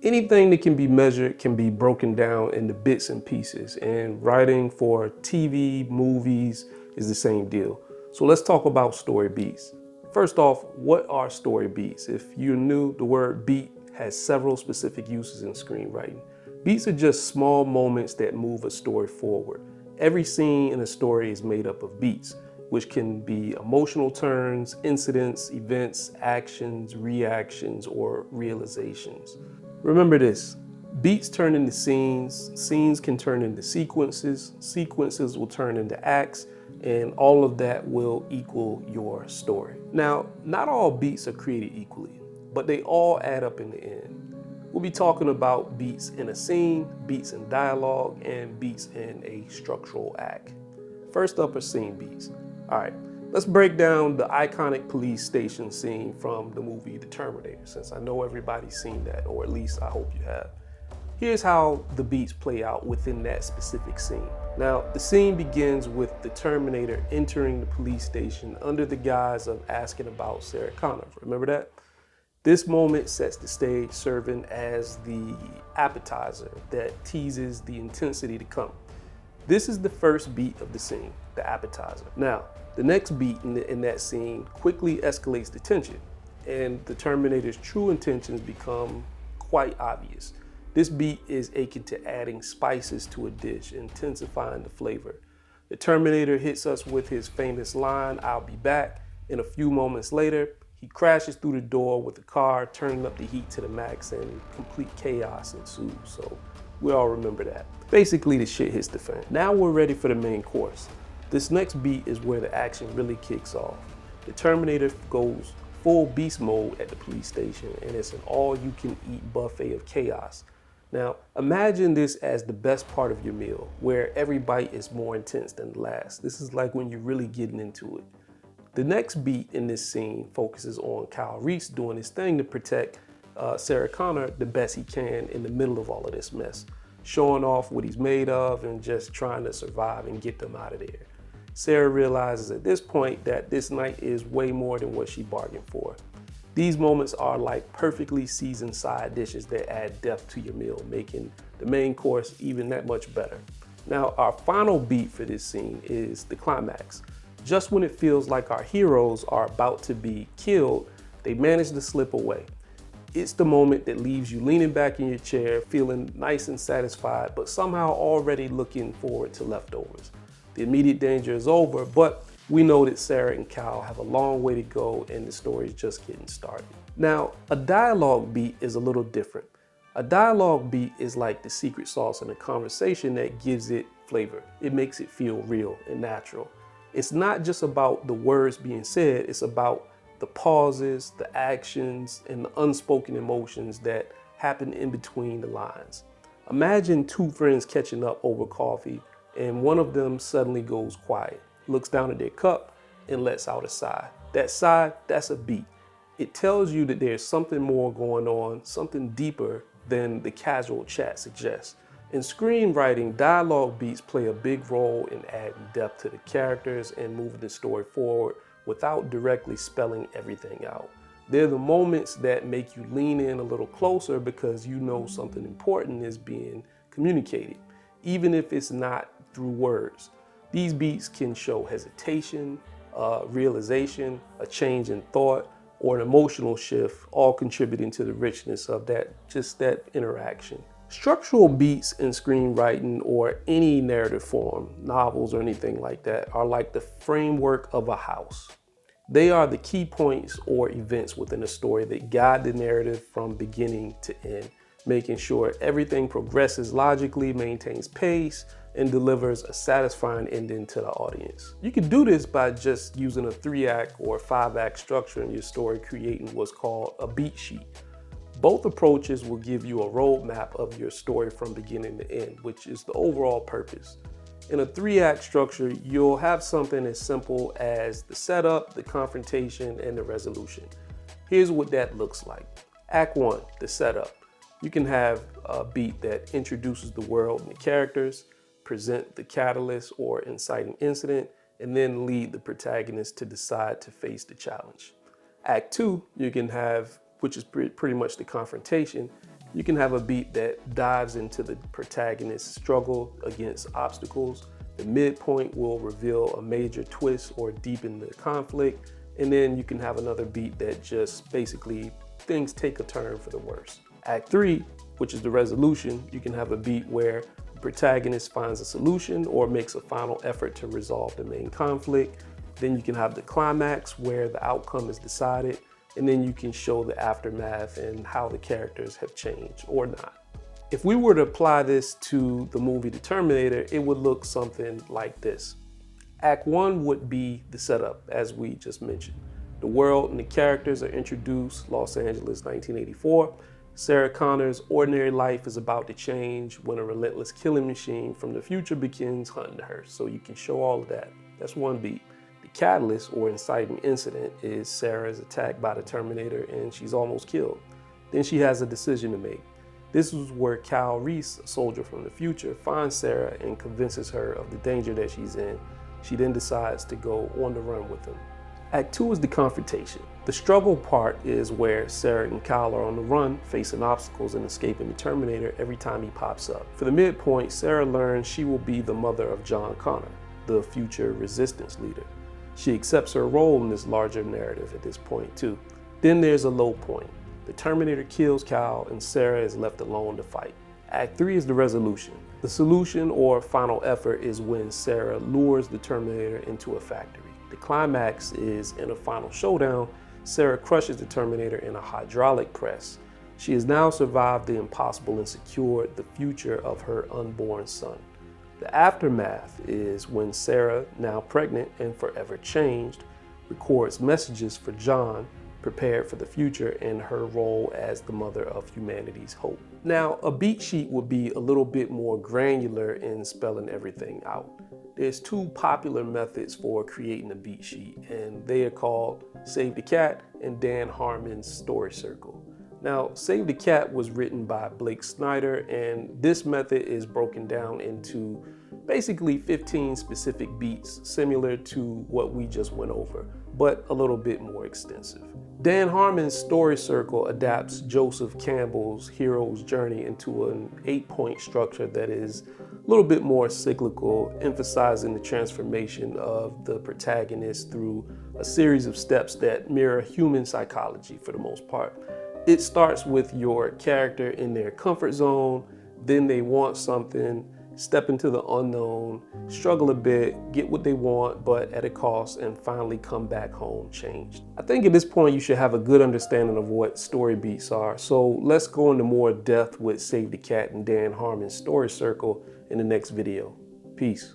Anything that can be measured can be broken down into bits and pieces, and writing for TV, movies is the same deal. So let's talk about story beats. First off, what are story beats? If you're new, the word beat has several specific uses in screenwriting. Beats are just small moments that move a story forward. Every scene in a story is made up of beats, which can be emotional turns, incidents, events, actions, reactions, or realizations. Remember this, beats turn into scenes, scenes can turn into sequences, sequences will turn into acts, and all of that will equal your story. Now, not all beats are created equally, but they all add up in the end. We'll be talking about beats in a scene, beats in dialogue, and beats in a structural act. First up are scene beats. All right, let's break down the iconic police station scene from the movie The Terminator, since I know everybody's seen that, or at least I hope you have. Here's how the beats play out within that specific scene. Now, the scene begins with the Terminator entering the police station under the guise of asking about Sarah Connor. Remember that? This moment sets the stage, serving as the appetizer that teases the intensity to come. This is the first beat of the scene, the appetizer. Now, the next beat in that scene quickly escalates the tension, and the Terminator's true intentions become quite obvious. This beat is akin to adding spices to a dish, intensifying the flavor. The Terminator hits us with his famous line, "I'll be back," and a few moments later, he crashes through the door with the car, turning up the heat to the max, and complete chaos ensues. So we all remember that. Basically, the shit hits the fan. Now we're ready for the main course. This next beat is where the action really kicks off. The Terminator goes full beast mode at the police station, and it's an all-you-can-eat buffet of chaos. Now, imagine this as the best part of your meal, where every bite is more intense than the last. This is like when you're really getting into it. The next beat in this scene focuses on Kyle Reese doing his thing to protect Sarah Connor the best he can in the middle of all of this mess, showing off what he's made of and just trying to survive and get them out of there. Sarah realizes at this point that this night is way more than what she bargained for. These moments are like perfectly seasoned side dishes that add depth to your meal, making the main course even that much better. Now, our final beat for this scene is the climax. Just when it feels like our heroes are about to be killed, they manage to slip away. It's the moment that leaves you leaning back in your chair, feeling nice and satisfied, but somehow already looking forward to leftovers. The immediate danger is over, but we know that Sarah and Kyle have a long way to go and the story is just getting started. Now, a dialogue beat is a little different. A dialogue beat is like the secret sauce in a conversation that gives it flavor. It makes it feel real and natural. It's not just about the words being said, it's about the pauses, the actions, and the unspoken emotions that happen in between the lines. Imagine two friends catching up over coffee and one of them suddenly goes quiet, looks down at their cup, and lets out a sigh. That sigh, that's a beat. It tells you that there's something more going on, something deeper than the casual chat suggests. In screenwriting, dialogue beats play a big role in adding depth to the characters and moving the story forward without directly spelling everything out. They're the moments that make you lean in a little closer because you know something important is being communicated, even if it's not through words. These beats can show hesitation, realization, a change in thought, or an emotional shift, all contributing to the richness of that interaction. Structural beats in screenwriting or any narrative form, novels or anything like that, are like the framework of a house. They are the key points or events within a story that guide the narrative from beginning to end, making sure everything progresses logically, maintains pace, and delivers a satisfying ending to the audience. You can do this by just using a 3-act or 5-act structure in your story, creating what's called a beat sheet. Both approaches will give you a roadmap of your story from beginning to end, which is the overall purpose. In a 3-act structure, you'll have something as simple as the setup, the confrontation, and the resolution. Here's what that looks like. Act 1, the setup. You can have a beat that introduces the world and the characters, present the catalyst or inciting incident, and then lead the protagonist to decide to face the challenge. Act 2, you can have, which is pretty much the confrontation, You can have a beat that dives into the protagonist's struggle against obstacles. The midpoint will reveal a major twist or deepen the conflict. And then you can have another beat that just basically things take a turn for the worse. Act 3, which is the resolution, you can have a beat where the protagonist finds a solution or makes a final effort to resolve the main conflict. Then you can have the climax where the outcome is decided. And then you can show the aftermath and how the characters have changed or not. If we were to apply this to the movie The Terminator, it would look something like this. Act 1 would be the setup, as we just mentioned. The world and the characters are introduced, Los Angeles, 1984. Sarah Connor's ordinary life is about to change when a relentless killing machine from the future begins hunting her. So you can show all of that. That's one beat. The catalyst or inciting incident is Sarah is attacked by the Terminator and she's almost killed. Then she has a decision to make. This is where Kyle Reese, a soldier from the future, finds Sarah and convinces her of the danger that she's in. She then decides to go on the run with him. Act 2 is the confrontation. The struggle part is where Sarah and Kyle are on the run, facing obstacles and escaping the Terminator every time he pops up. For the midpoint, Sarah learns she will be the mother of John Connor, the future resistance leader. She accepts her role in this larger narrative at this point too. Then there's a low point. The Terminator kills Kyle and Sarah is left alone to fight. Act 3 is the resolution. The solution or final effort is when Sarah lures the Terminator into a factory. The climax is in a final showdown. Sarah crushes the Terminator in a hydraulic press. She has now survived the impossible and secured the future of her unborn son. The aftermath is when Sarah, now pregnant and forever changed, records messages for John, prepared for the future and her role as the mother of humanity's hope. Now, a beat sheet would be a little bit more granular in spelling everything out. There's two popular methods for creating a beat sheet, and they are called Save the Cat and Dan Harmon's Story Circle. Now, Save the Cat was written by Blake Snyder, and this method is broken down into basically 15 specific beats, similar to what we just went over, but a little bit more extensive. Dan Harmon's Story Circle adapts Joseph Campbell's hero's journey into an 8-point structure that is a little bit more cyclical, emphasizing the transformation of the protagonist through a series of steps that mirror human psychology for the most part. It starts with your character in their comfort zone, then they want something, step into the unknown, struggle a bit, get what they want, but at a cost, and finally come back home changed. I think at this point you should have a good understanding of what story beats are, so let's go into more depth with Save the Cat and Dan Harmon's Story Circle in the next video. Peace.